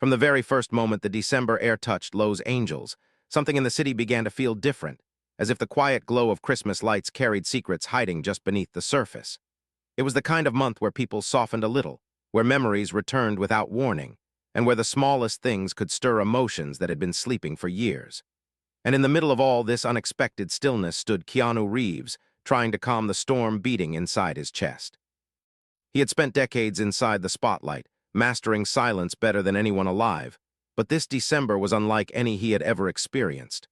From the very first moment the December air touched Lowe's angels, something in the city began to feel different, as if the quiet glow of Christmas lights carried secrets hiding just beneath the surface. It was the kind of month where people softened a little, where memories returned without warning, and where the smallest things could stir emotions that had been sleeping for years. And in the middle of all this unexpected stillness stood Keanu Reeves, trying to calm the storm beating inside his chest. He had spent decades inside the spotlight, mastering silence better than anyone alive, but this December was unlike any he had ever experienced.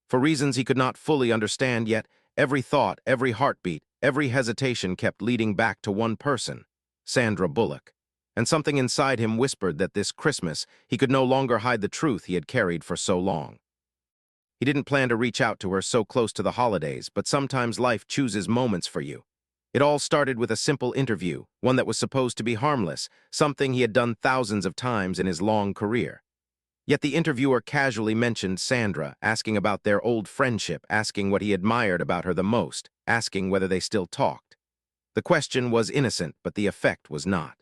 For reasons he could not fully understand yet, every thought, every heartbeat, every hesitation kept leading back to one person, Sandra Bullock. And something inside him whispered that this Christmas he could no longer hide the truth he had carried for so long. He didn't plan to reach out to her so close to the holidays, but sometimes life chooses moments for you. It all started with a simple interview, one that was supposed to be harmless, something he had done thousands of times in his long career. Yet the interviewer casually mentioned Sandra, asking about their old friendship, asking what he admired about her the most, asking whether they still talked. The question was innocent, but the effect was not.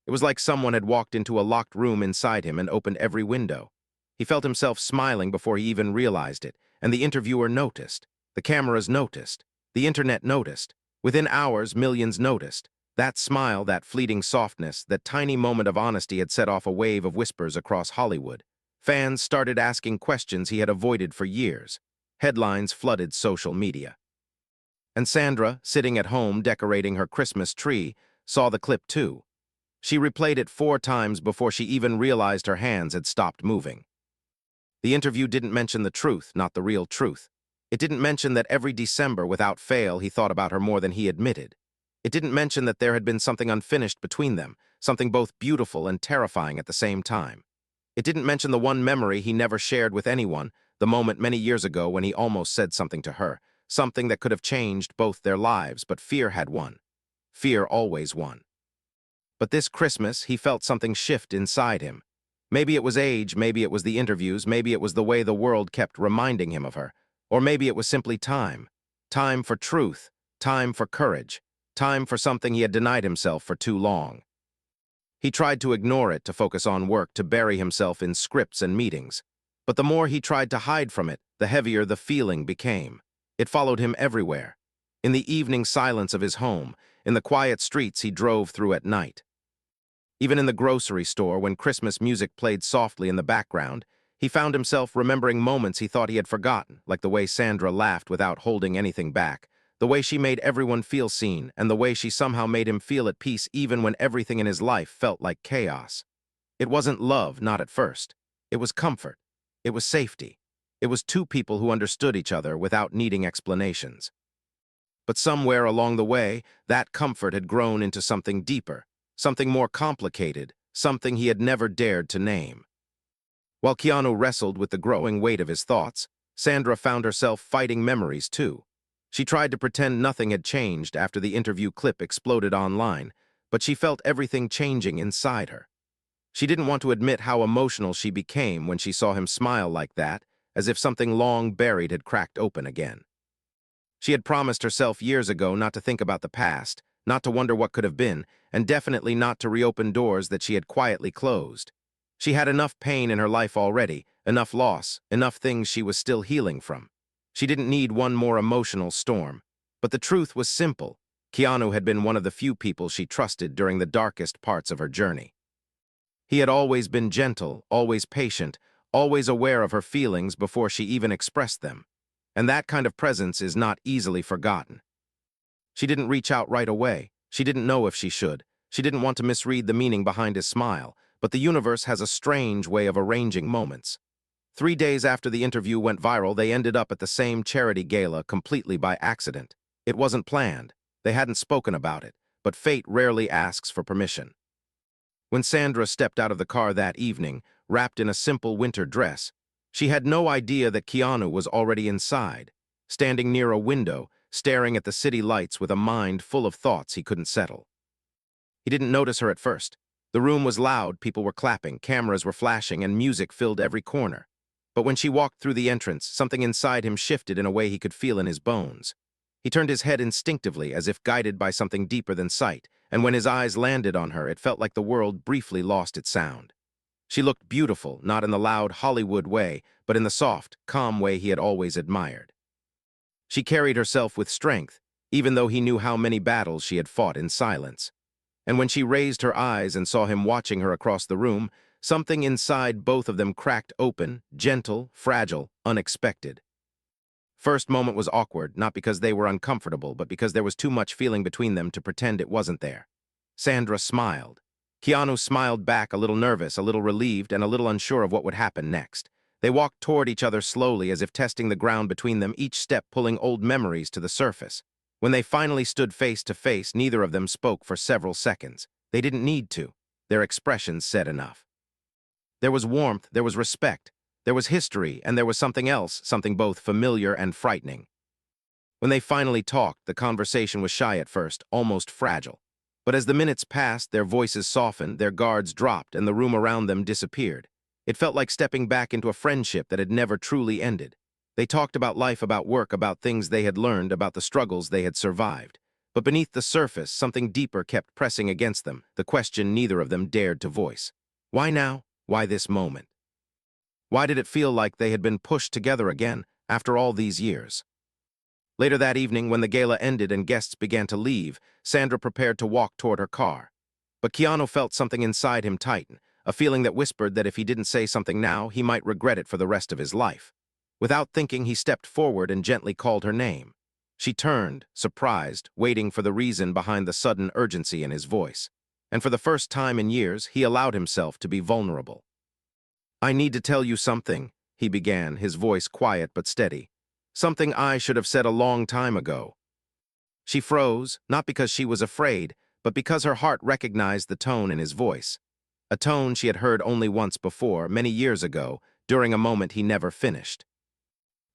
It was like someone had walked into a locked room inside him and opened every window. He felt himself smiling before he even realized it, and the interviewer noticed. The cameras noticed. The internet noticed. Within hours, millions noticed. That smile, that fleeting softness, that tiny moment of honesty had set off a wave of whispers across Hollywood. Fans started asking questions he had avoided for years. Headlines flooded social media. And Sandra, sitting at home decorating her Christmas tree, saw the clip too. She replayed it 4 times before she even realized her hands had stopped moving. The interview didn't mention the truth, not the real truth. It didn't mention that every December, without fail, he thought about her more than he admitted. It didn't mention that there had been something unfinished between them, something both beautiful and terrifying at the same time. It didn't mention the one memory he never shared with anyone, the moment many years ago when he almost said something to her, something that could have changed both their lives, but fear had won. Fear always won. But this Christmas, he felt something shift inside him. Maybe it was age, maybe it was the interviews, maybe it was the way the world kept reminding him of her. Or maybe it was simply time. Time for truth, time for courage, time for something he had denied himself for too long. He tried to ignore it, to focus on work, to bury himself in scripts and meetings. But the more he tried to hide from it, the heavier the feeling became. It followed him everywhere. In the evening silence of his home, in the quiet streets he drove through at night. Even in the grocery store, when Christmas music played softly in the background, he found himself remembering moments he thought he had forgotten, like the way Sandra laughed without holding anything back, the way she made everyone feel seen, and the way she somehow made him feel at peace even when everything in his life felt like chaos. It wasn't love, not at first. It was comfort. It was safety. It was 2 people who understood each other without needing explanations. But somewhere along the way, that comfort had grown into something deeper, something more complicated, something he had never dared to name. While Keanu wrestled with the growing weight of his thoughts, Sandra found herself fighting memories too. She tried to pretend nothing had changed after the interview clip exploded online, but she felt everything changing inside her. She didn't want to admit how emotional she became when she saw him smile like that, as if something long buried had cracked open again. She had promised herself years ago not to think about the past, not to wonder what could have been, and definitely not to reopen doors that she had quietly closed. She had enough pain in her life already, enough loss, enough things she was still healing from. She didn't need one more emotional storm. But the truth was simple. Keanu had been one of the few people she trusted during the darkest parts of her journey. He had always been gentle, always patient, always aware of her feelings before she even expressed them. And that kind of presence is not easily forgotten. She didn't reach out right away. She didn't know if she should. She didn't want to misread the meaning behind his smile. But the universe has a strange way of arranging moments. 3 days after the interview went viral, they ended up at the same charity gala completely by accident. It wasn't planned. They hadn't spoken about it, but fate rarely asks for permission. When Sandra stepped out of the car that evening, wrapped in a simple winter dress, she had no idea that Keanu was already inside, standing near a window, staring at the city lights with a mind full of thoughts he couldn't settle. He didn't notice her at first. The room was loud, people were clapping, cameras were flashing, and music filled every corner. But when she walked through the entrance, something inside him shifted in a way he could feel in his bones. He turned his head instinctively, as if guided by something deeper than sight, and when his eyes landed on her, it felt like the world briefly lost its sound. She looked beautiful, not in the loud Hollywood way, but in the soft, calm way he had always admired. She carried herself with strength, even though he knew how many battles she had fought in silence. And when she raised her eyes and saw him watching her across the room, something inside both of them cracked open, gentle, fragile, unexpected. First moment was awkward, not because they were uncomfortable, but because there was too much feeling between them to pretend it wasn't there. Sandra smiled. Keanu smiled back, a little nervous, a little relieved, and a little unsure of what would happen next. They walked toward each other slowly, as if testing the ground between them, each step pulling old memories to the surface. When they finally stood face to face, neither of them spoke for several seconds. They didn't need to. Their expressions said enough. There was warmth, there was respect, there was history, and there was something else, something both familiar and frightening. When they finally talked, the conversation was shy at first, almost fragile. But as the minutes passed, their voices softened, their guards dropped, and the room around them disappeared. It felt like stepping back into a friendship that had never truly ended. They talked about life, about work, about things they had learned, about the struggles they had survived. But beneath the surface, something deeper kept pressing against them, the question neither of them dared to voice. Why now? Why this moment? Why did it feel like they had been pushed together again, after all these years? Later that evening, when the gala ended and guests began to leave, Sandra prepared to walk toward her car. But Keanu felt something inside him tighten, a feeling that whispered that if he didn't say something now, he might regret it for the rest of his life. Without thinking, he stepped forward and gently called her name. She turned, surprised, waiting for the reason behind the sudden urgency in his voice. And for the first time in years, he allowed himself to be vulnerable. "I need to tell you something," he began, his voice quiet but steady. "Something I should have said a long time ago." She froze, not because she was afraid, but because her heart recognized the tone in his voice. A tone she had heard only once before, many years ago, during a moment he never finished.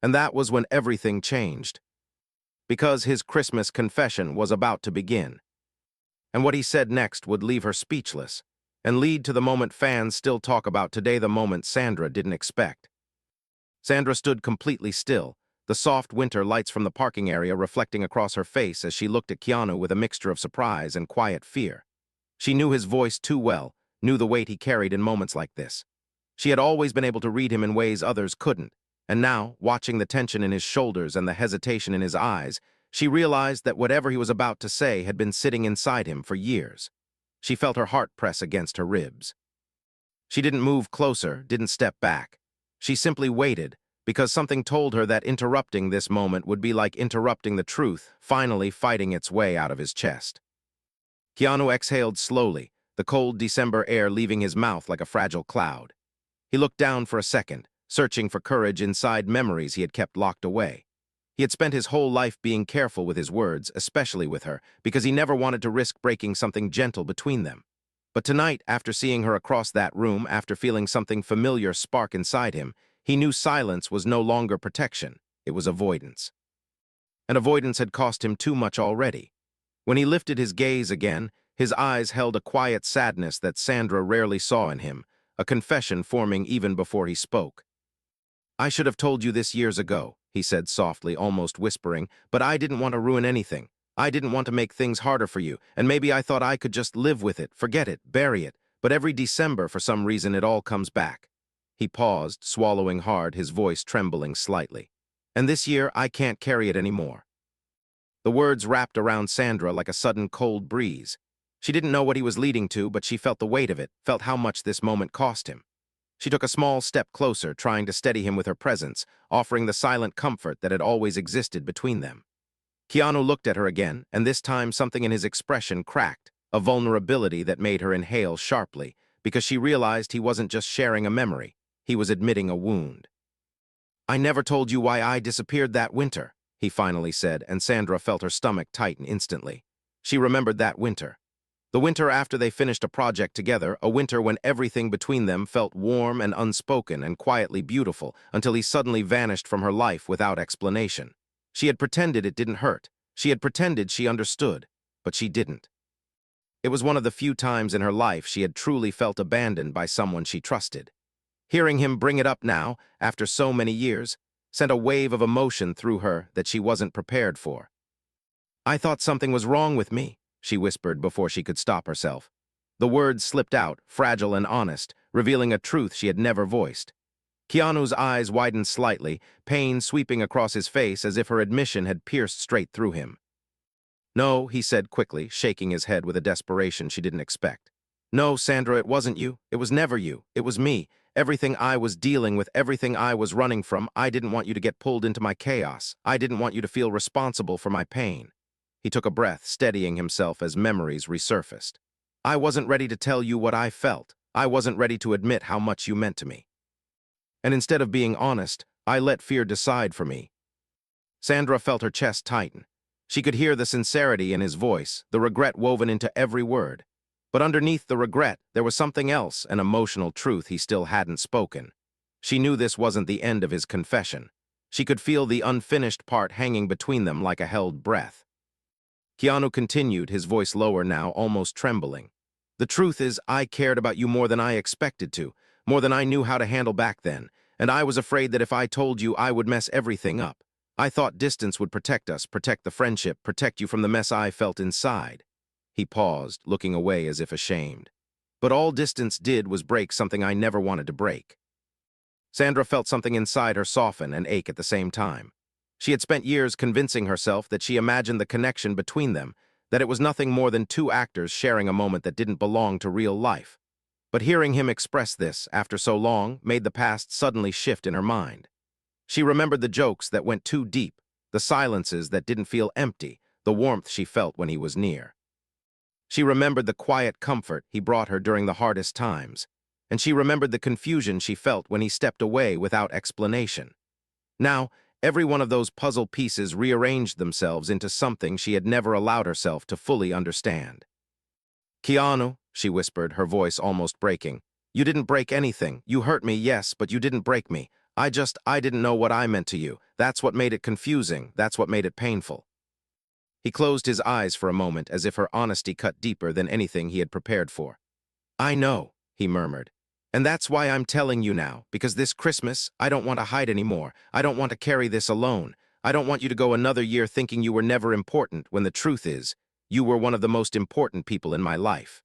And that was when everything changed. Because his Christmas confession was about to begin. And what he said next would leave her speechless, and lead to the moment fans still talk about today, the moment Sandra didn't expect. Sandra stood completely still, the soft winter lights from the parking area reflecting across her face as she looked at Keanu with a mixture of surprise and quiet fear. She knew his voice too well, knew the weight he carried in moments like this. She had always been able to read him in ways others couldn't, and now, watching the tension in his shoulders and the hesitation in his eyes, she realized that whatever he was about to say had been sitting inside him for years. She felt her heart press against her ribs. She didn't move closer, didn't step back. She simply waited, because something told her that interrupting this moment would be like interrupting the truth, finally fighting its way out of his chest. Keanu exhaled slowly, the cold December air leaving his mouth like a fragile cloud. He looked down for a second, searching for courage inside memories he had kept locked away. He had spent his whole life being careful with his words, especially with her, because he never wanted to risk breaking something gentle between them. But tonight, after seeing her across that room, after feeling something familiar spark inside him, he knew silence was no longer protection, it was avoidance. And avoidance had cost him too much already. When he lifted his gaze again, his eyes held a quiet sadness that Sandra rarely saw in him, a confession forming even before he spoke. "I should have told you this years ago," he said softly, almost whispering, "but I didn't want to ruin anything. I didn't want to make things harder for you, and maybe I thought I could just live with it, forget it, bury it, but every December, for some reason, it all comes back." He paused, swallowing hard, his voice trembling slightly. "And this year, I can't carry it anymore." The words wrapped around Sandra like a sudden cold breeze. She didn't know what he was leading to, but she felt the weight of it, felt how much this moment cost him. She took a small step closer, trying to steady him with her presence, offering the silent comfort that had always existed between them. Keanu looked at her again, and this time something in his expression cracked, a vulnerability that made her inhale sharply, because she realized he wasn't just sharing a memory, he was admitting a wound. "I never told you why I disappeared that winter," he finally said, and Sandra felt her stomach tighten instantly. She remembered that winter. The winter after they finished a project together, a winter when everything between them felt warm and unspoken and quietly beautiful, until he suddenly vanished from her life without explanation. She had pretended it didn't hurt. She had pretended she understood, but she didn't. It was one of the few times in her life she had truly felt abandoned by someone she trusted. Hearing him bring it up now, after so many years, sent a wave of emotion through her that she wasn't prepared for. "I thought something was wrong with me," she whispered before she could stop herself. The words slipped out, fragile and honest, revealing a truth she had never voiced. Keanu's eyes widened slightly, pain sweeping across his face as if her admission had pierced straight through him. "No," he said quickly, shaking his head with a desperation she didn't expect. "No, Sandra, it wasn't you. It was never you. It was me. Everything I was dealing with, everything I was running from, I didn't want you to get pulled into my chaos. I didn't want you to feel responsible for my pain." He took a breath, steadying himself as memories resurfaced. "I wasn't ready to tell you what I felt. I wasn't ready to admit how much you meant to me. And instead of being honest, I let fear decide for me." Sandra felt her chest tighten. She could hear the sincerity in his voice, the regret woven into every word. But underneath the regret, there was something else, an emotional truth he still hadn't spoken. She knew this wasn't the end of his confession. She could feel the unfinished part hanging between them like a held breath. Keanu continued, his voice lower now, almost trembling. "The truth is, I cared about you more than I expected to, more than I knew how to handle back then, and I was afraid that if I told you, I would mess everything up. I thought distance would protect us, protect the friendship, protect you from the mess I felt inside." He paused, looking away as if ashamed. "But all distance did was break something I never wanted to break." Sandra felt something inside her soften and ache at the same time. She had spent years convincing herself that she imagined the connection between them, that it was nothing more than two actors sharing a moment that didn't belong to real life. But hearing him express this, after so long, made the past suddenly shift in her mind. She remembered the jokes that went too deep, the silences that didn't feel empty, the warmth she felt when he was near. She remembered the quiet comfort he brought her during the hardest times, and she remembered the confusion she felt when he stepped away without explanation. Now, every one of those puzzle pieces rearranged themselves into something she had never allowed herself to fully understand. "Keanu," she whispered, her voice almost breaking, "you didn't break anything. You hurt me, yes, but you didn't break me. I didn't know what I meant to you. That's what made it confusing. That's what made it painful." He closed his eyes for a moment as if her honesty cut deeper than anything he had prepared for. "I know," he murmured. "And that's why I'm telling you now, because this Christmas, I don't want to hide anymore. I don't want to carry this alone. I don't want you to go another year thinking you were never important when the truth is, you were one of the most important people in my life."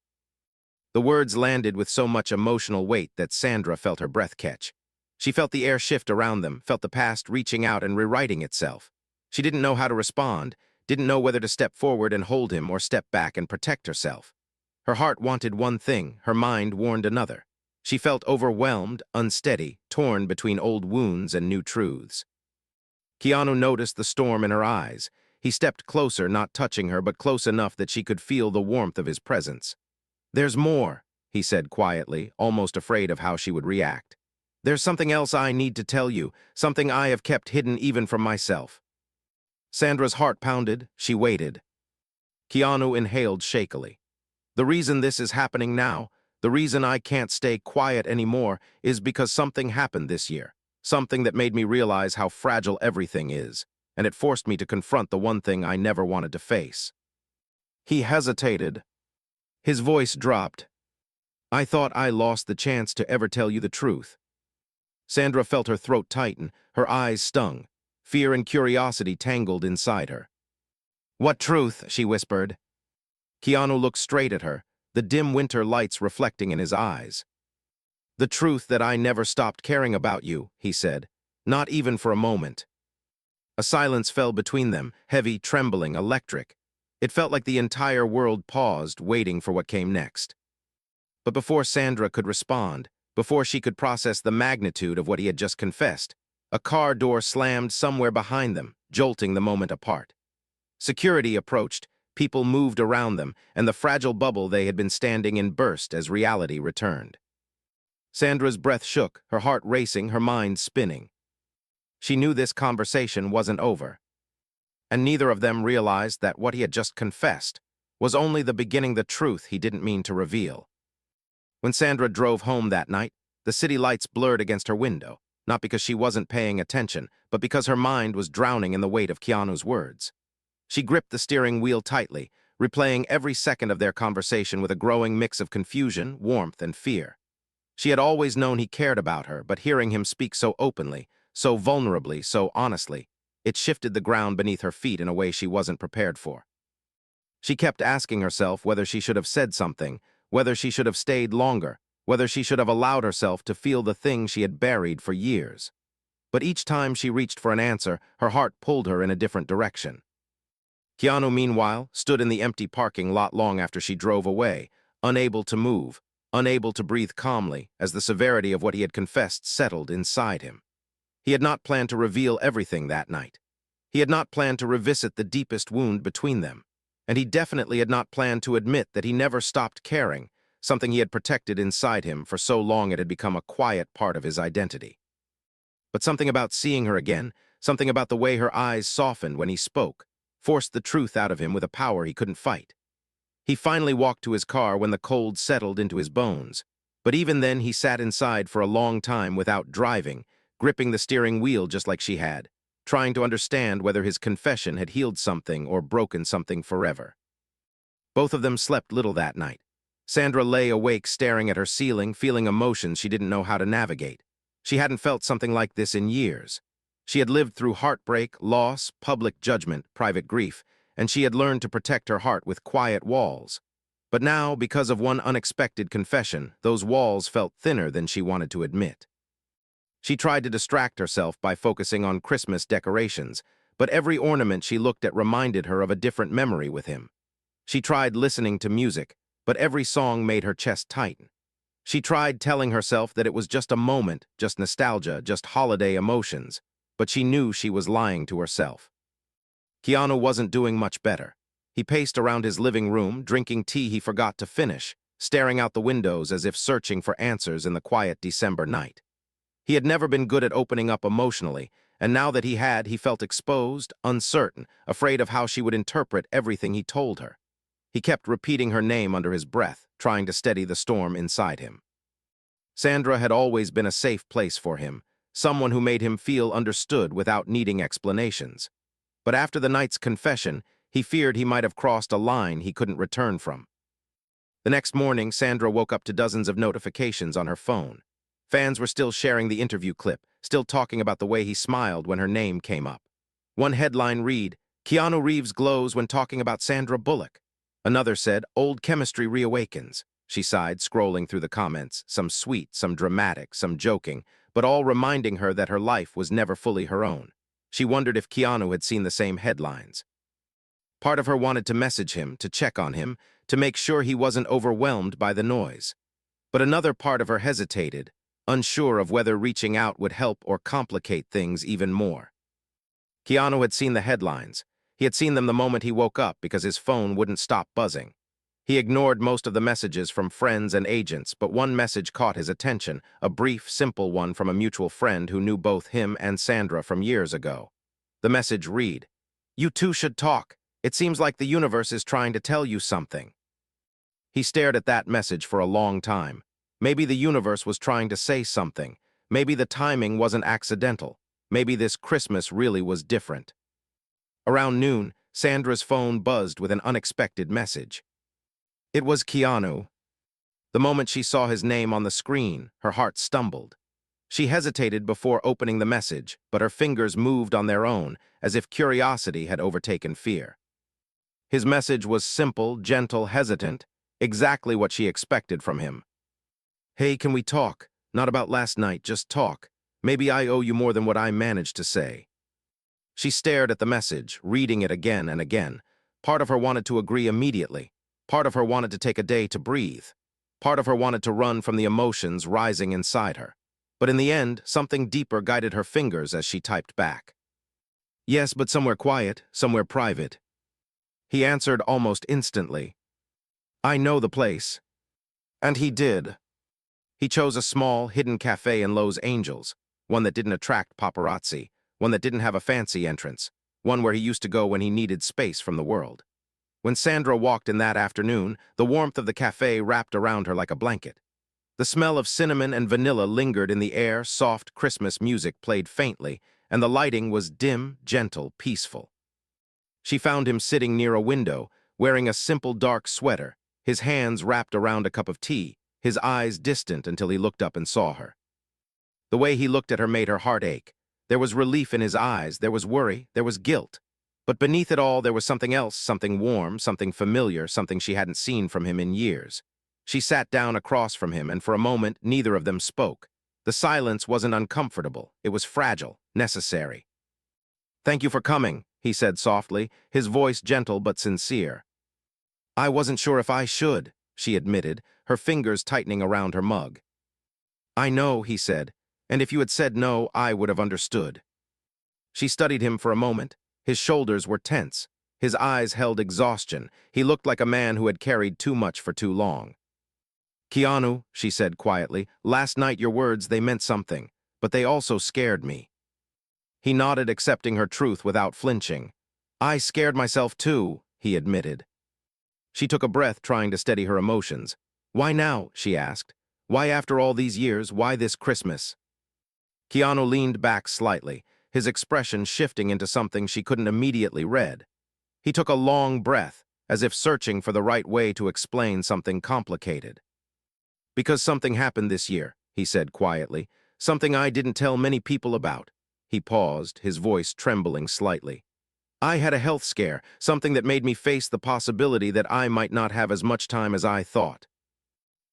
The words landed with so much emotional weight that Sandra felt her breath catch. She felt the air shift around them, felt the past reaching out and rewriting itself. She didn't know how to respond, didn't know whether to step forward and hold him or step back and protect herself. Her heart wanted one thing, her mind warned another. She felt overwhelmed, unsteady, torn between old wounds and new truths. Keanu noticed the storm in her eyes. He stepped closer, not touching her, but close enough that she could feel the warmth of his presence. "There's more," he said quietly, almost afraid of how she would react. "There's something else I need to tell you, something I have kept hidden even from myself." Sandra's heart pounded. She waited. Keanu inhaled shakily. "The reason this is happening now, the reason I can't stay quiet anymore, is because something happened this year. Something that made me realize how fragile everything is, and it forced me to confront the one thing I never wanted to face." He hesitated. His voice dropped. "I thought I lost the chance to ever tell you the truth." Sandra felt her throat tighten, her eyes stung. Fear and curiosity tangled inside her. "What truth?" she whispered. Keanu looked straight at her, the dim winter lights reflecting in his eyes. "The truth that I never stopped caring about you," he said, "not even for a moment." A silence fell between them, heavy, trembling, electric. It felt like the entire world paused, waiting for what came next. But before Sandra could respond, before she could process the magnitude of what he had just confessed, a car door slammed somewhere behind them, jolting the moment apart. Security approached, people moved around them, and the fragile bubble they had been standing in burst as reality returned. Sandra's breath shook, her heart racing, her mind spinning. She knew this conversation wasn't over. And neither of them realized that what he had just confessed was only the beginning, the truth he didn't mean to reveal. When Sandra drove home that night, the city lights blurred against her window, not because she wasn't paying attention, but because her mind was drowning in the weight of Keanu's words. She gripped the steering wheel tightly, replaying every second of their conversation with a growing mix of confusion, warmth, and fear. She had always known he cared about her, but hearing him speak so openly, so vulnerably, so honestly, it shifted the ground beneath her feet in a way she wasn't prepared for. She kept asking herself whether she should have said something, whether she should have stayed longer, whether she should have allowed herself to feel the thing she had buried for years. But each time she reached for an answer, her heart pulled her in a different direction. Keanu, meanwhile, stood in the empty parking lot long after she drove away, unable to move, unable to breathe calmly, as the severity of what he had confessed settled inside him. He had not planned to reveal everything that night. He had not planned to revisit the deepest wound between them. And he definitely had not planned to admit that he never stopped caring, something he had protected inside him for so long it had become a quiet part of his identity. But something about seeing her again, something about the way her eyes softened when he spoke, forced the truth out of him with a power he couldn't fight. He finally walked to his car when the cold settled into his bones. But even then he sat inside for a long time without driving, gripping the steering wheel just like she had, trying to understand whether his confession had healed something or broken something forever. Both of them slept little that night. Sandra lay awake staring at her ceiling, feeling emotions she didn't know how to navigate. She hadn't felt something like this in years. She had lived through heartbreak, loss, public judgment, private grief, and she had learned to protect her heart with quiet walls. But now, because of one unexpected confession, those walls felt thinner than she wanted to admit. She tried to distract herself by focusing on Christmas decorations, but every ornament she looked at reminded her of a different memory with him. She tried listening to music, but every song made her chest tighten. She tried telling herself that it was just a moment, just nostalgia, just holiday emotions, but she knew she was lying to herself. Keanu wasn't doing much better. He paced around his living room, drinking tea he forgot to finish, staring out the windows as if searching for answers in the quiet December night. He had never been good at opening up emotionally, and now that he had, he felt exposed, uncertain, afraid of how she would interpret everything he told her. He kept repeating her name under his breath, trying to steady the storm inside him. Sandra had always been a safe place for him, someone who made him feel understood without needing explanations. But after the night's confession, he feared he might have crossed a line he couldn't return from. The next morning, Sandra woke up to dozens of notifications on her phone. Fans were still sharing the interview clip, still talking about the way he smiled when her name came up. One headline read, "Keanu Reeves glows when talking about Sandra Bullock." Another said, "Old chemistry reawakens." She sighed, scrolling through the comments, some sweet, some dramatic, some joking, but all reminding her that her life was never fully her own. She wondered if Keanu had seen the same headlines. Part of her wanted to message him, to check on him, to make sure he wasn't overwhelmed by the noise. But another part of her hesitated, unsure of whether reaching out would help or complicate things even more. Keanu had seen the headlines. He had seen them the moment he woke up because his phone wouldn't stop buzzing. He ignored most of the messages from friends and agents, but one message caught his attention, a brief, simple one from a mutual friend who knew both him and Sandra from years ago. The message read, "You two should talk. It seems like the universe is trying to tell you something." He stared at that message for a long time. Maybe the universe was trying to say something. Maybe the timing wasn't accidental. Maybe this Christmas really was different. Around noon, Sandra's phone buzzed with an unexpected message. It was Keanu. The moment she saw his name on the screen, her heart stumbled. She hesitated before opening the message, but her fingers moved on their own, as if curiosity had overtaken fear. His message was simple, gentle, hesitant, exactly what she expected from him. "Hey, can we talk? Not about last night, just talk. Maybe I owe you more than what I managed to say." She stared at the message, reading it again and again. Part of her wanted to agree immediately. Part of her wanted to take a day to breathe. Part of her wanted to run from the emotions rising inside her. But in the end, something deeper guided her fingers as she typed back. "Yes, but somewhere quiet, somewhere private." He answered almost instantly, "I know the place." And he did. He chose a small, hidden cafe in Los Angeles, one that didn't attract paparazzi, one that didn't have a fancy entrance, one where he used to go when he needed space from the world. When Sandra walked in that afternoon, the warmth of the cafe wrapped around her like a blanket. The smell of cinnamon and vanilla lingered in the air, soft Christmas music played faintly, and the lighting was dim, gentle, peaceful. She found him sitting near a window, wearing a simple dark sweater, his hands wrapped around a cup of tea, his eyes distant until he looked up and saw her. The way he looked at her made her heart ache. There was relief in his eyes, there was worry, there was guilt. But beneath it all, there was something else, something warm, something familiar, something she hadn't seen from him in years. She sat down across from him, and for a moment, neither of them spoke. The silence wasn't uncomfortable. It was fragile, necessary. "Thank you for coming," he said softly, his voice gentle but sincere. "I wasn't sure if I should," she admitted, her fingers tightening around her mug. "I know," he said, "and if you had said no, I would have understood." She studied him for a moment. His shoulders were tense. His eyes held exhaustion. He looked like a man who had carried too much for too long. "Keanu," she said quietly, "last night your words, they meant something, but they also scared me." He nodded, accepting her truth without flinching. "I scared myself too," he admitted. She took a breath, trying to steady her emotions. "Why now?" she asked. "Why after all these years? Why this Christmas?" Keanu leaned back slightly, his expression shifting into something she couldn't immediately read. He took a long breath, as if searching for the right way to explain something complicated. "Because something happened this year," he said quietly, "something I didn't tell many people about." He paused, his voice trembling slightly. "I had a health scare, something that made me face the possibility that I might not have as much time as I thought."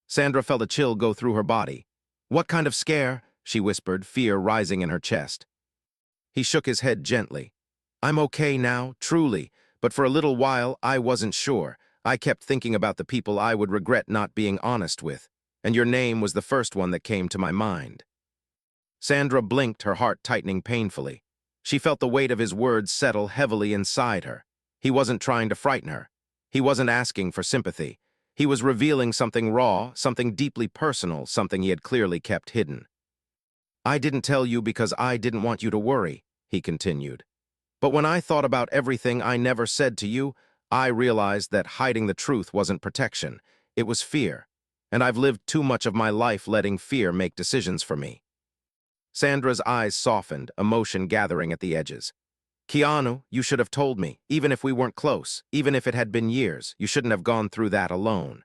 Sandra felt a chill go through her body. "What kind of scare?" she whispered, fear rising in her chest. He shook his head gently. "I'm okay now, truly, but for a little while I wasn't sure. I kept thinking about the people I would regret not being honest with, and your name was the first one that came to my mind." Sandra blinked, her heart tightening painfully. She felt the weight of his words settle heavily inside her. He wasn't trying to frighten her. He wasn't asking for sympathy. He was revealing something raw, something deeply personal, something he had clearly kept hidden. "I didn't tell you because I didn't want you to worry," he continued. "But when I thought about everything I never said to you, I realized that hiding the truth wasn't protection. It was fear. And I've lived too much of my life letting fear make decisions for me." Sandra's eyes softened, emotion gathering at the edges. "Keanu, you should have told me, even if we weren't close, even if it had been years, you shouldn't have gone through that alone."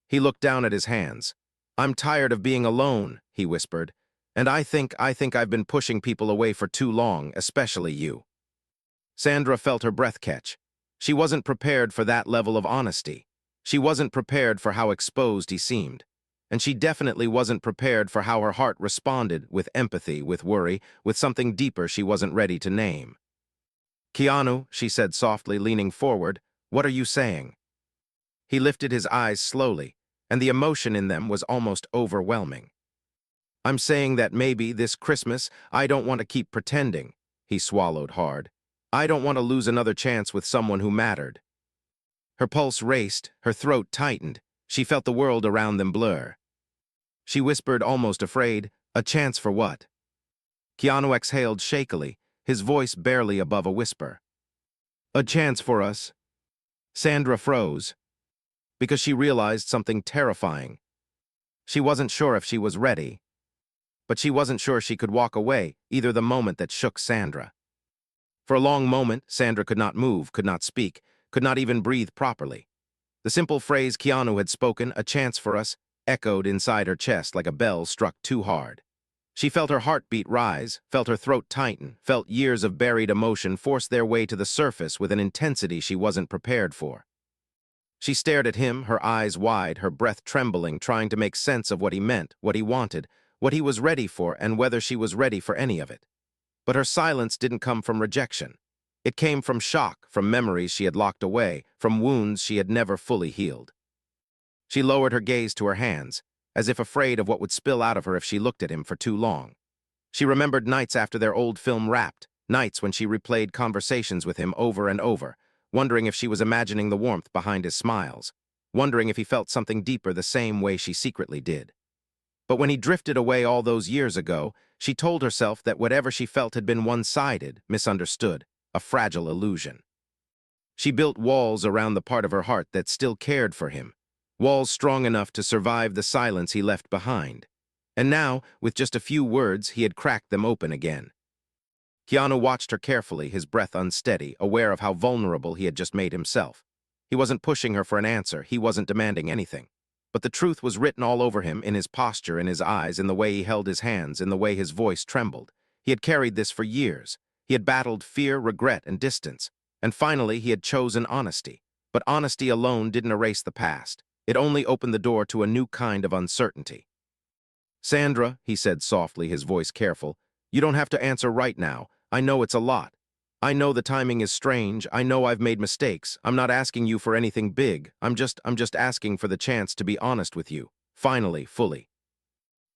He looked down at his hands. "I'm tired of being alone," he whispered, "and I think I've been pushing people away for too long, especially you." Sandra felt her breath catch. She wasn't prepared for that level of honesty. She wasn't prepared for how exposed he seemed. And she definitely wasn't prepared for how her heart responded, with empathy, with worry, with something deeper she wasn't ready to name. "Keanu," she said softly, leaning forward, "what are you saying?" He lifted his eyes slowly, and the emotion in them was almost overwhelming. "I'm saying that maybe this Christmas I don't want to keep pretending." He swallowed hard. "I don't want to lose another chance with someone who mattered." Her pulse raced, her throat tightened. She felt the world around them blur. She whispered, almost afraid, "A chance for what?" Keanu exhaled shakily, his voice barely above a whisper. "A chance for us." Sandra froze, because she realized something terrifying. She wasn't sure if she was ready, but she wasn't sure she could walk away, either the moment that shook Sandra. For a long moment, Sandra could not move, could not speak, could not even breathe properly. The simple phrase Keanu had spoken, "a chance for us," echoed inside her chest like a bell struck too hard. She felt her heartbeat rise, felt her throat tighten, felt years of buried emotion force their way to the surface with an intensity she wasn't prepared for. She stared at him, her eyes wide, her breath trembling, trying to make sense of what he meant, what he wanted, what he was ready for, and whether she was ready for any of it. But her silence didn't come from rejection. It came from shock, from memories she had locked away, from wounds she had never fully healed. She lowered her gaze to her hands, as if afraid of what would spill out of her if she looked at him for too long. She remembered nights after their old film wrapped, nights when she replayed conversations with him over and over, wondering if she was imagining the warmth behind his smiles, wondering if he felt something deeper the same way she secretly did. But when he drifted away all those years ago, she told herself that whatever she felt had been one-sided, misunderstood, a fragile illusion. She built walls around the part of her heart that still cared for him, walls strong enough to survive the silence he left behind. And now, with just a few words, he had cracked them open again. Keanu watched her carefully, his breath unsteady, aware of how vulnerable he had just made himself. He wasn't pushing her for an answer, he wasn't demanding anything. But the truth was written all over him, in his posture, in his eyes, in the way he held his hands, in the way his voice trembled. He had carried this for years. He had battled fear, regret, and distance. And finally, he had chosen honesty. But honesty alone didn't erase the past. It only opened the door to a new kind of uncertainty. "Sandra," he said softly, his voice careful, "you don't have to answer right now. I know it's a lot. I know the timing is strange. I know I've made mistakes. I'm not asking you for anything big. I'm just asking for the chance to be honest with you. Finally, fully."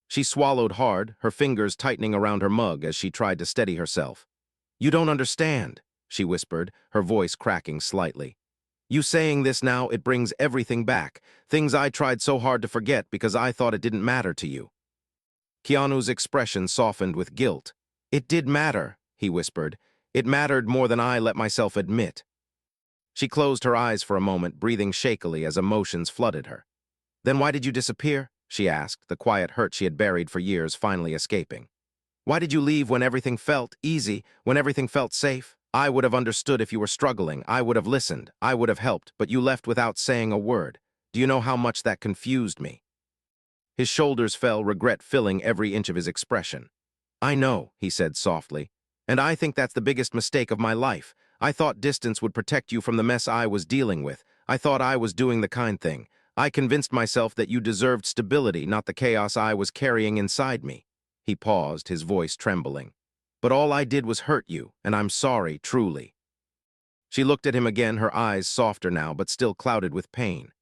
She swallowed hard, her fingers tightening around her mug as she tried to steady herself. "You don't understand," she whispered, her voice cracking slightly. "You saying this now, it brings everything back. Things I tried so hard to forget because I thought it didn't matter to you." Keanu's expression softened with guilt. "It did matter," he whispered. "It mattered more than I let myself admit." She closed her eyes for a moment, breathing shakily as emotions flooded her. "Then why did you disappear?" she asked, the quiet hurt she had buried for years finally escaping. "Why did you leave when everything felt easy, when everything felt safe? I would have understood if you were struggling. I would have listened. I would have helped, but you left without saying a word. Do you know how much that confused me?" His shoulders fell, regret filling every inch of his expression. "I know," he said softly, "and I think that's the biggest mistake of my life. I thought distance would protect you from the mess I was dealing with. I thought I was doing the kind thing. I convinced myself that you deserved stability, not the chaos I was carrying inside me." He paused, his voice trembling. "But all I did was hurt you, and I'm sorry, truly." She looked at him again, her eyes softer now, but still clouded with pain.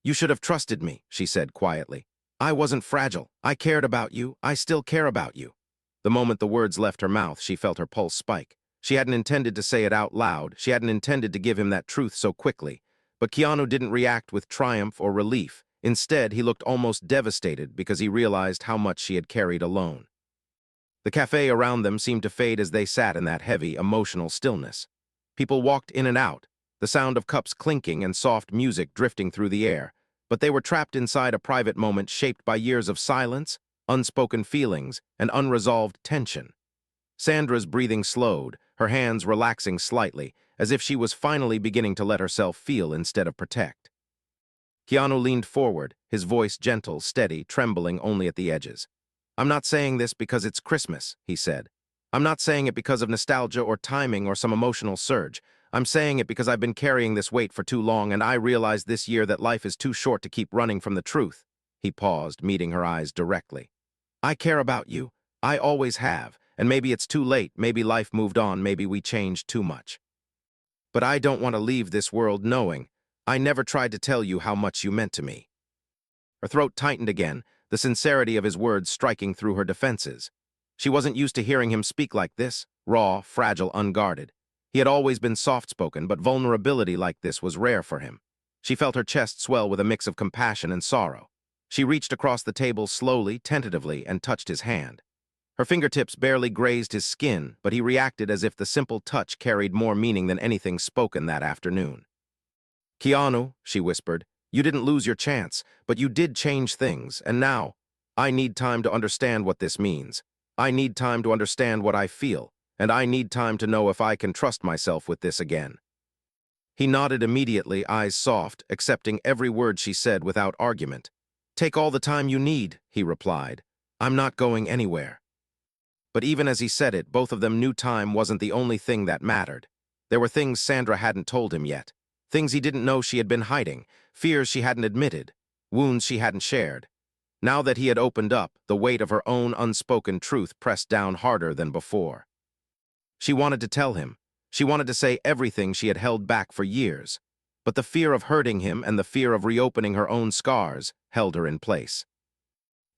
"You should have trusted me," she said quietly. "I wasn't fragile. I cared about you. I still care about you." The moment the words left her mouth, she felt her pulse spike. She hadn't intended to say it out loud. She hadn't intended to give him that truth so quickly. But Keanu didn't react with triumph or relief. Instead, he looked almost devastated because he realized how much she had carried alone. The cafe around them seemed to fade as they sat in that heavy, emotional stillness. People walked in and out, the sound of cups clinking and soft music drifting through the air, but they were trapped inside a private moment shaped by years of silence, unspoken feelings, and unresolved tension. Sandra's breathing slowed, her hands relaxing slightly, as if she was finally beginning to let herself feel instead of protect. Keanu leaned forward, his voice gentle, steady, trembling only at the edges. "I'm not saying this because it's Christmas," he said. "I'm not saying it because of nostalgia or timing or some emotional surge. I'm saying it because I've been carrying this weight for too long, and I realized this year that life is too short to keep running from the truth." He paused, meeting her eyes directly. "I care about you. I always have, and maybe it's too late, maybe life moved on, maybe we changed too much. But I don't want to leave this world knowing I never tried to tell you how much you meant to me." Her throat tightened again, the sincerity of his words striking through her defenses. She wasn't used to hearing him speak like this, raw, fragile, unguarded. He had always been soft-spoken, but vulnerability like this was rare for him. She felt her chest swell with a mix of compassion and sorrow. She reached across the table slowly, tentatively, and touched his hand. Her fingertips barely grazed his skin, but he reacted as if the simple touch carried more meaning than anything spoken that afternoon. "Keanu," she whispered, "you didn't lose your chance, but you did change things, and now, I need time to understand what this means. I need time to understand what I feel, and I need time to know if I can trust myself with this again." He nodded immediately, eyes soft, accepting every word she said without argument. "Take all the time you need," he replied. "I'm not going anywhere." But even as he said it, both of them knew time wasn't the only thing that mattered. There were things Sandra hadn't told him yet. Things he didn't know she had been hiding, fears she hadn't admitted, wounds she hadn't shared. Now that he had opened up, the weight of her own unspoken truth pressed down harder than before. She wanted to tell him. She wanted to say everything she had held back for years. But the fear of hurting him and the fear of reopening her own scars held her in place.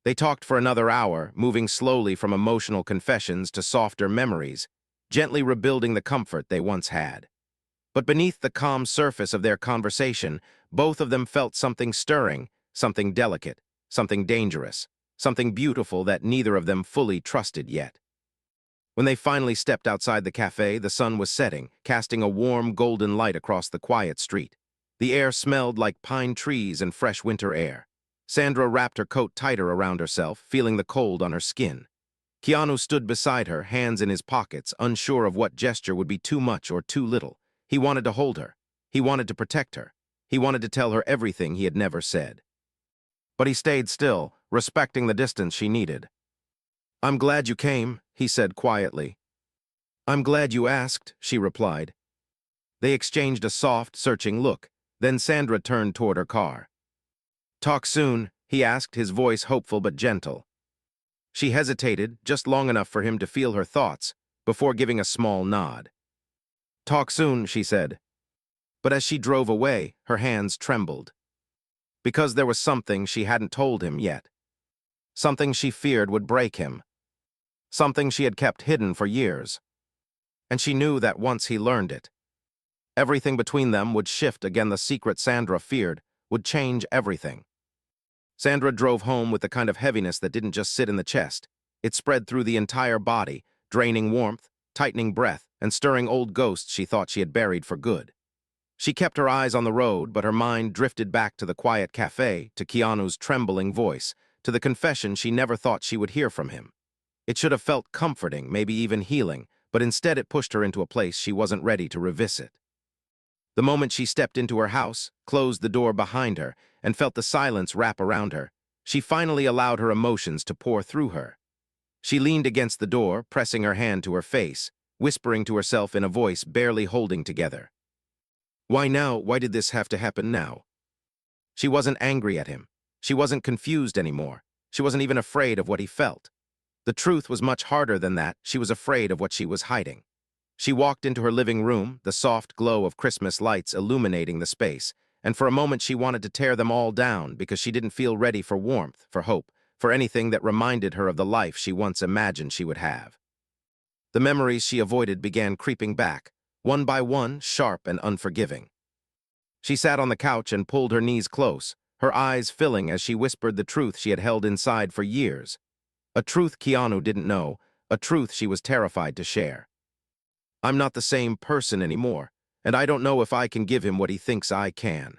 They talked for another hour, moving slowly from emotional confessions to softer memories, gently rebuilding the comfort they once had. But beneath the calm surface of their conversation, both of them felt something stirring, something delicate, something dangerous, something beautiful that neither of them fully trusted yet. When they finally stepped outside the cafe, the sun was setting, casting a warm, golden light across the quiet street. The air smelled like pine trees and fresh winter air. Sandra wrapped her coat tighter around herself, feeling the cold on her skin. Keanu stood beside her, hands in his pockets, unsure of what gesture would be too much or too little. He wanted to hold her. He wanted to protect her. He wanted to tell her everything he had never said. But he stayed still, respecting the distance she needed. "I'm glad you came," he said quietly. "I'm glad you asked," she replied. They exchanged a soft, searching look. Then Sandra turned toward her car. Talk soon, he asked, his voice hopeful but gentle. She hesitated, just long enough for him to feel her thoughts, before giving a small nod. Talk soon, she said. But as she drove away, her hands trembled. Because there was something she hadn't told him yet. Something she feared would break him. Something she had kept hidden for years. And she knew that once he learned it, everything between them would shift again. The secret Sandra feared would change everything. Sandra drove home with the kind of heaviness that didn't just sit in the chest. It spread through the entire body, draining warmth, tightening breath, and stirring old ghosts she thought she had buried for good. She kept her eyes on the road, but her mind drifted back to the quiet cafe, to Keanu's trembling voice, to the confession she never thought she would hear from him. It should have felt comforting, maybe even healing, but instead it pushed her into a place she wasn't ready to revisit. The moment she stepped into her house, closed the door behind her, and felt the silence wrap around her, she finally allowed her emotions to pour through her. She leaned against the door, pressing her hand to her face, whispering to herself in a voice barely holding together. Why now? Why did this have to happen now? She wasn't angry at him. She wasn't confused anymore. She wasn't even afraid of what he felt. The truth was much harder than that. She was afraid of what she was hiding. She walked into her living room, the soft glow of Christmas lights illuminating the space, and for a moment she wanted to tear them all down because she didn't feel ready for warmth, for hope, for anything that reminded her of the life she once imagined she would have. The memories she avoided began creeping back, one by one, sharp and unforgiving. She sat on the couch and pulled her knees close, her eyes filling as she whispered the truth she had held inside for years. A truth Keanu didn't know, a truth she was terrified to share. I'm not the same person anymore, and I don't know if I can give him what he thinks I can.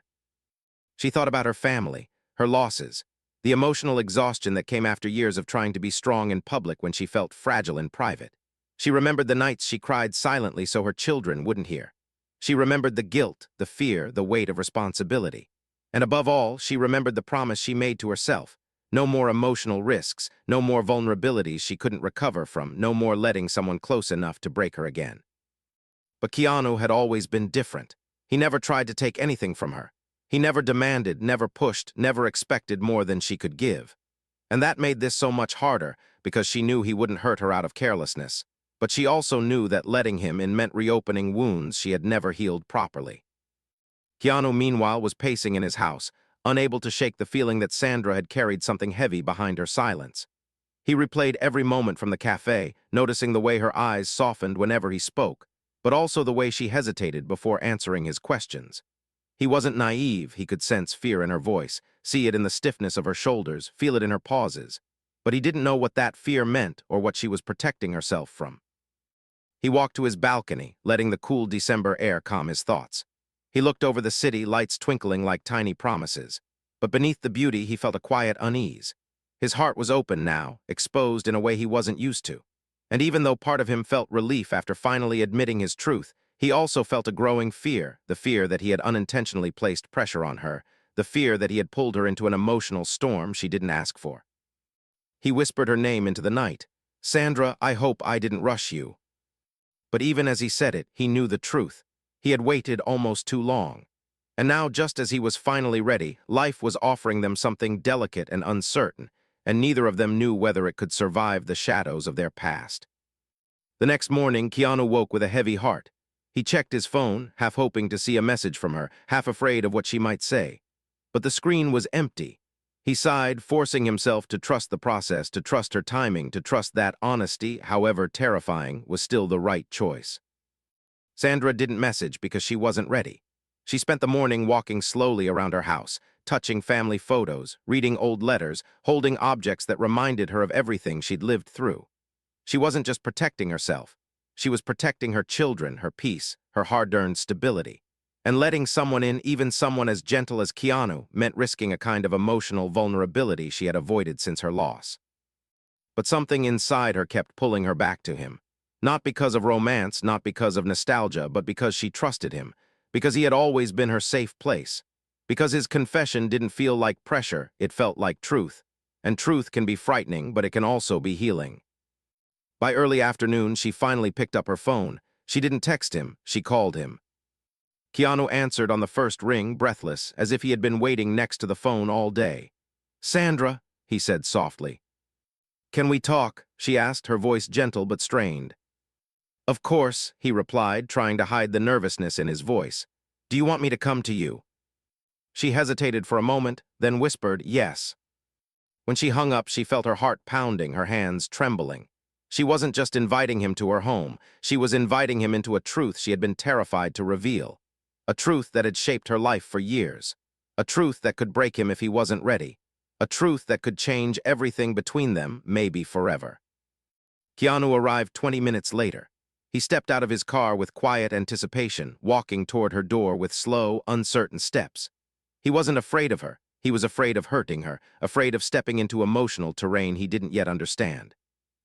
She thought about her family, her losses, the emotional exhaustion that came after years of trying to be strong in public when she felt fragile in private. She remembered the nights she cried silently so her children wouldn't hear. She remembered the guilt, the fear, the weight of responsibility. And above all, she remembered the promise she made to herself. No more emotional risks, no more vulnerabilities she couldn't recover from, no more letting someone close enough to break her again. But Keanu had always been different. He never tried to take anything from her. He never demanded, never pushed, never expected more than she could give. And that made this so much harder, because she knew he wouldn't hurt her out of carelessness. But she also knew that letting him in meant reopening wounds she had never healed properly. Keanu, meanwhile, was pacing in his house, unable to shake the feeling that Sandra had carried something heavy behind her silence. He replayed every moment from the cafe, noticing the way her eyes softened whenever he spoke, but also the way she hesitated before answering his questions. He wasn't naive. He could sense fear in her voice, see it in the stiffness of her shoulders, feel it in her pauses. But he didn't know what that fear meant or what she was protecting herself from. He walked to his balcony, letting the cool December air calm his thoughts. He looked over the city, lights twinkling like tiny promises. But beneath the beauty, he felt a quiet unease. His heart was open now, exposed in a way he wasn't used to. And even though part of him felt relief after finally admitting his truth, he also felt a growing fear, the fear that he had unintentionally placed pressure on her, the fear that he had pulled her into an emotional storm she didn't ask for. He whispered her name into the night. Sandra, I hope I didn't rush you. But even as he said it, he knew the truth. He had waited almost too long. And now, just as he was finally ready, life was offering them something delicate and uncertain, and neither of them knew whether it could survive the shadows of their past. The next morning, Keanu woke with a heavy heart. He checked his phone, half hoping to see a message from her, half afraid of what she might say. But the screen was empty. He sighed, forcing himself to trust the process, to trust her timing, to trust that honesty, however terrifying, was still the right choice. Sandra didn't message because she wasn't ready. She spent the morning walking slowly around her house, touching family photos, reading old letters, holding objects that reminded her of everything she'd lived through. She wasn't just protecting herself. She was protecting her children, her peace, her hard-earned stability. And letting someone in, even someone as gentle as Keanu, meant risking a kind of emotional vulnerability she had avoided since her loss. But something inside her kept pulling her back to him. Not because of romance, not because of nostalgia, but because she trusted him, because he had always been her safe place, because his confession didn't feel like pressure, it felt like truth. And truth can be frightening, but it can also be healing. By early afternoon, she finally picked up her phone. She didn't text him, she called him. Keanu answered on the first ring, breathless, as if he had been waiting next to the phone all day. "Sandra," he said softly. "Can we talk?" she asked, her voice gentle but strained. "Of course," he replied, trying to hide the nervousness in his voice. "Do you want me to come to you?" She hesitated for a moment, then whispered, "Yes." When she hung up, she felt her heart pounding, her hands trembling. She wasn't just inviting him to her home, she was inviting him into a truth she had been terrified to reveal. A truth that had shaped her life for years. A truth that could break him if he wasn't ready. A truth that could change everything between them, maybe forever. Keanu arrived 20 minutes later. He stepped out of his car with quiet anticipation, walking toward her door with slow, uncertain steps. He wasn't afraid of her. He was afraid of hurting her, afraid of stepping into emotional terrain he didn't yet understand.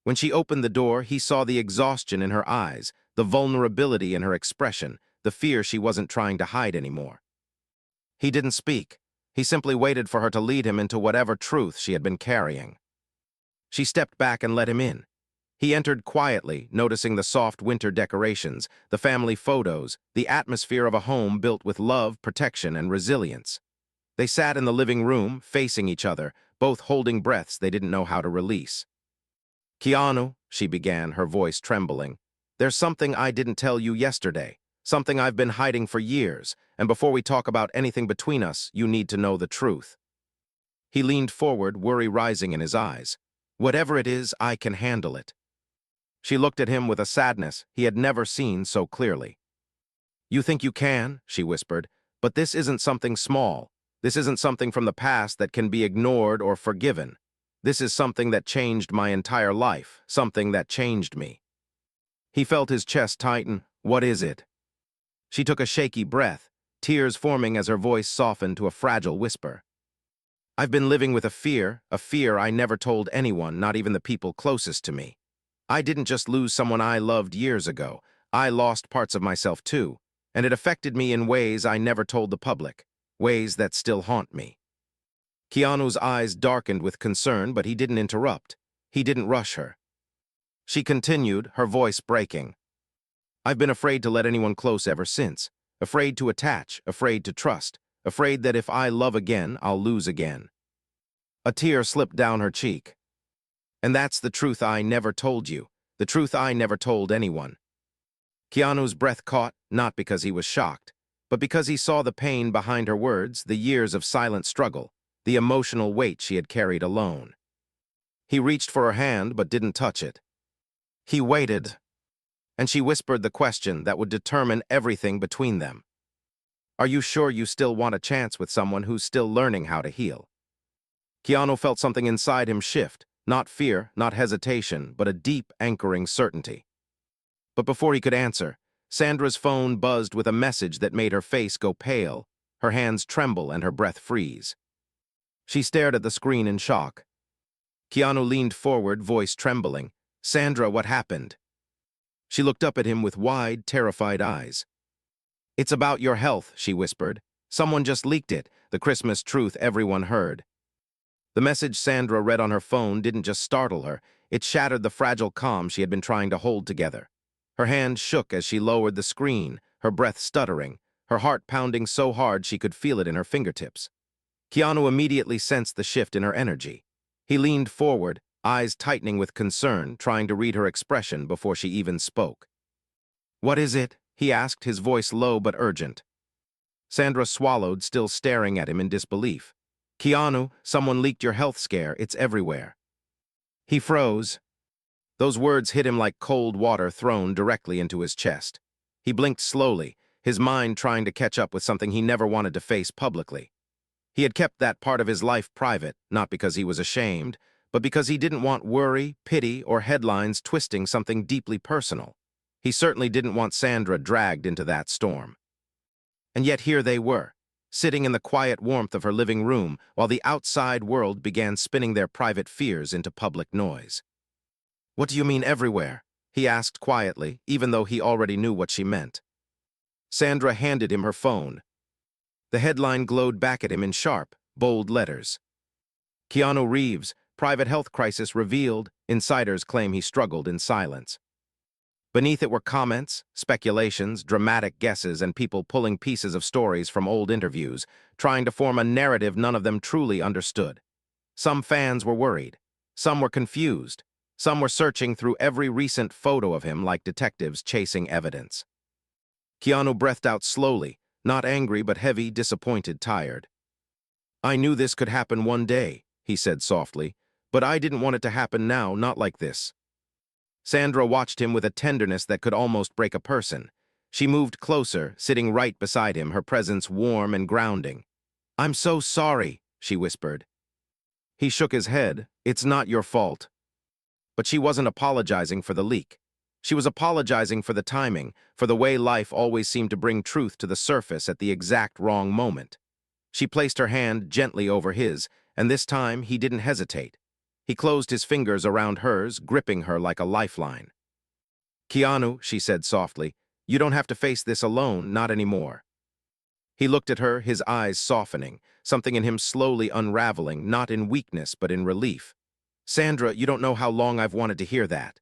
When she opened the door, he saw the exhaustion in her eyes, the vulnerability in her expression, the fear she wasn't trying to hide anymore. He didn't speak. He simply waited for her to lead him into whatever truth she had been carrying. She stepped back and let him in. He entered quietly, noticing the soft winter decorations, the family photos, the atmosphere of a home built with love, protection, and resilience. They sat in the living room, facing each other, both holding breaths they didn't know how to release. "Keanu," she began, her voice trembling, "there's something I didn't tell you yesterday, something I've been hiding for years, and before we talk about anything between us, you need to know the truth." He leaned forward, worry rising in his eyes. "Whatever it is, I can handle it." She looked at him with a sadness he had never seen so clearly. "You think you can," she whispered, "but this isn't something small. This isn't something from the past that can be ignored or forgiven. This is something that changed my entire life, something that changed me." He felt his chest tighten. "What is it?" She took a shaky breath, tears forming as her voice softened to a fragile whisper. "I've been living with a fear I never told anyone, not even the people closest to me. I didn't just lose someone I loved years ago. I lost parts of myself too, and it affected me in ways I never told the public, ways that still haunt me." Keanu's eyes darkened with concern, but he didn't interrupt. He didn't rush her. She continued, her voice breaking. "I've been afraid to let anyone close ever since. Afraid to attach, afraid to trust, afraid that if I love again, I'll lose again." A tear slipped down her cheek. "And that's the truth I never told you, the truth I never told anyone." Keanu's breath caught, not because he was shocked, but because he saw the pain behind her words, the years of silent struggle, the emotional weight she had carried alone. He reached for her hand but didn't touch it. He waited, and she whispered the question that would determine everything between them. "Are you sure you still want a chance with someone who's still learning how to heal?" Keanu felt something inside him shift, not fear, not hesitation, but a deep, anchoring certainty. But before he could answer, Sandra's phone buzzed with a message that made her face go pale, her hands tremble, and her breath freeze. She stared at the screen in shock. Keanu leaned forward, voice trembling. "Sandra, what happened?" She looked up at him with wide, terrified eyes. "It's about your health," she whispered. "Someone just leaked it, the Christmas truth everyone heard." The message Sandra read on her phone didn't just startle her, it shattered the fragile calm she had been trying to hold together. Her hand shook as she lowered the screen, her breath stuttering, her heart pounding so hard she could feel it in her fingertips. Keanu immediately sensed the shift in her energy. He leaned forward, eyes tightening with concern, trying to read her expression before she even spoke. "What is it?" he asked, his voice low but urgent. Sandra swallowed, still staring at him in disbelief. "Keanu, someone leaked your health scare. It's everywhere." He froze. Those words hit him like cold water thrown directly into his chest. He blinked slowly, his mind trying to catch up with something he never wanted to face publicly. He had kept that part of his life private, not because he was ashamed, but because he didn't want worry, pity, or headlines twisting something deeply personal. He certainly didn't want Sandra dragged into that storm. And yet here they were, sitting in the quiet warmth of her living room while the outside world began spinning their private fears into public noise. "What do you mean everywhere?" he asked quietly, even though he already knew what she meant. Sandra handed him her phone. The headline glowed back at him in sharp, bold letters. "Keanu Reeves, private health crisis revealed. Insiders claim he struggled in silence." Beneath it were comments, speculations, dramatic guesses, and people pulling pieces of stories from old interviews, trying to form a narrative none of them truly understood. Some fans were worried. Some were confused. Some were searching through every recent photo of him like detectives chasing evidence. Keanu breathed out slowly, not angry but heavy, disappointed, tired. "I knew this could happen one day," he said softly, "but I didn't want it to happen now, not like this." Sandra watched him with a tenderness that could almost break a person. She moved closer, sitting right beside him, her presence warm and grounding. "I'm so sorry," she whispered. He shook his head. "It's not your fault." But she wasn't apologizing for the leak. She was apologizing for the timing, for the way life always seemed to bring truth to the surface at the exact wrong moment. She placed her hand gently over his, and this time he didn't hesitate. He closed his fingers around hers, gripping her like a lifeline. "Keanu," she said softly, "you don't have to face this alone, not anymore." He looked at her, his eyes softening, something in him slowly unraveling, not in weakness but in relief. "Sandra, you don't know how long I've wanted to hear that."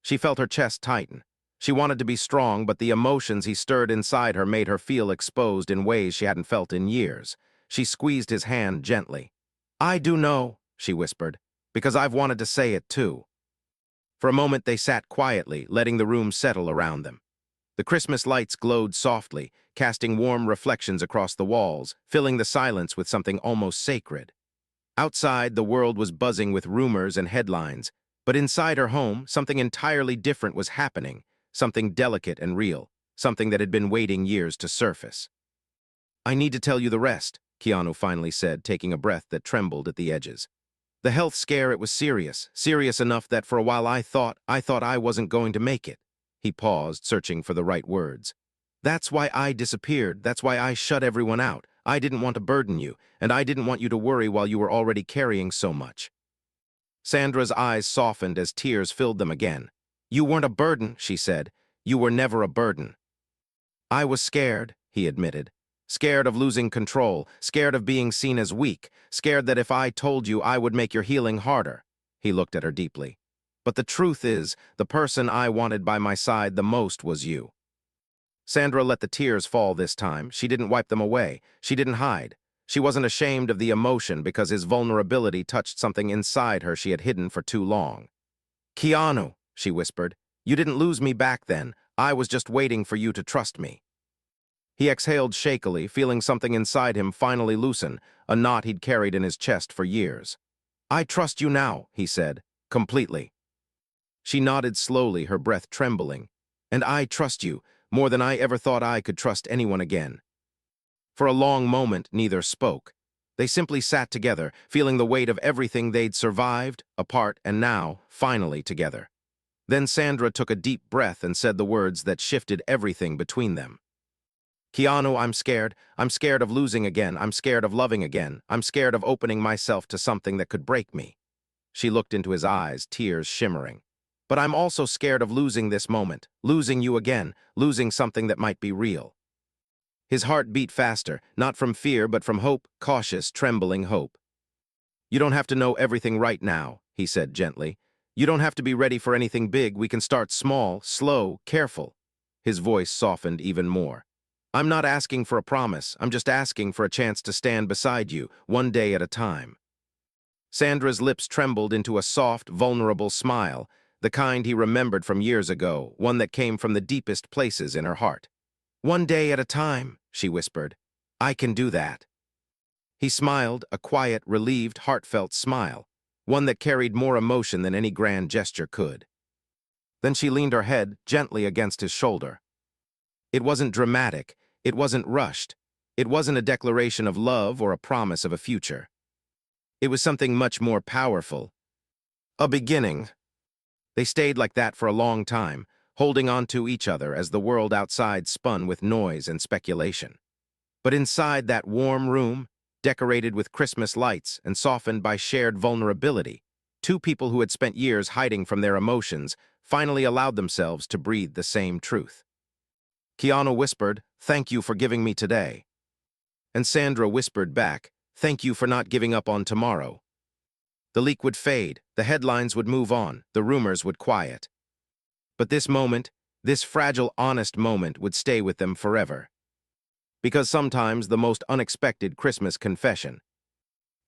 She felt her chest tighten. She wanted to be strong, but the emotions he stirred inside her made her feel exposed in ways she hadn't felt in years. She squeezed his hand gently. "I do know," she whispered, "because I've wanted to say it too." For a moment they sat quietly, letting the room settle around them. The Christmas lights glowed softly, casting warm reflections across the walls, filling the silence with something almost sacred. Outside, the world was buzzing with rumors and headlines, but inside her home, something entirely different was happening, something delicate and real, something that had been waiting years to surface. "I need to tell you the rest," Keanu finally said, taking a breath that trembled at the edges. "The health scare, it was serious, serious enough that for a while I thought I wasn't going to make it." He paused, searching for the right words. "That's why I disappeared, that's why I shut everyone out. I didn't want to burden you, and I didn't want you to worry while you were already carrying so much." Sandra's eyes softened as tears filled them again. "You weren't a burden," she said. "You were never a burden." "I was scared," he admitted. "Scared of losing control, scared of being seen as weak, scared that if I told you I would make your healing harder." He looked at her deeply. "But the truth is, the person I wanted by my side the most was you." Sandra let the tears fall this time. She didn't wipe them away. She didn't hide. She wasn't ashamed of the emotion because his vulnerability touched something inside her she had hidden for too long. "Keanu," she whispered, "you didn't lose me back then. I was just waiting for you to trust me." He exhaled shakily, feeling something inside him finally loosen, a knot he'd carried in his chest for years. "I trust you now," he said, "completely." She nodded slowly, her breath trembling. "And I trust you, more than I ever thought I could trust anyone again." For a long moment, neither spoke. They simply sat together, feeling the weight of everything they'd survived, apart, and now, finally, together. Then Sandra took a deep breath and said the words that shifted everything between them. "Keanu, I'm scared. I'm scared of losing again. I'm scared of loving again. I'm scared of opening myself to something that could break me." She looked into his eyes, tears shimmering. "But I'm also scared of losing this moment, losing you again, losing something that might be real." His heart beat faster, not from fear but from hope, cautious, trembling hope. "You don't have to know everything right now," he said gently. "You don't have to be ready for anything big. We can start small, slow, careful." His voice softened even more. "I'm not asking for a promise. I'm just asking for a chance to stand beside you, one day at a time." Sandra's lips trembled into a soft, vulnerable smile, the kind he remembered from years ago, one that came from the deepest places in her heart. "One day at a time," she whispered. "I can do that." He smiled, a quiet, relieved, heartfelt smile, one that carried more emotion than any grand gesture could. Then she leaned her head gently against his shoulder. It wasn't dramatic, it wasn't rushed, it wasn't a declaration of love or a promise of a future. It was something much more powerful. A beginning. They stayed like that for a long time, holding on to each other as the world outside spun with noise and speculation. But inside that warm room, decorated with Christmas lights and softened by shared vulnerability, two people who had spent years hiding from their emotions finally allowed themselves to breathe the same truth. Keanu whispered, "Thank you for giving me today." And Sandra whispered back, "Thank you for not giving up on tomorrow." The leak would fade, the headlines would move on, the rumors would quiet. But this moment, this fragile, honest moment would stay with them forever. Because sometimes the most unexpected Christmas confession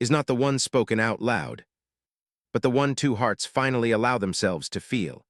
is not the one spoken out loud, but the one two hearts finally allow themselves to feel.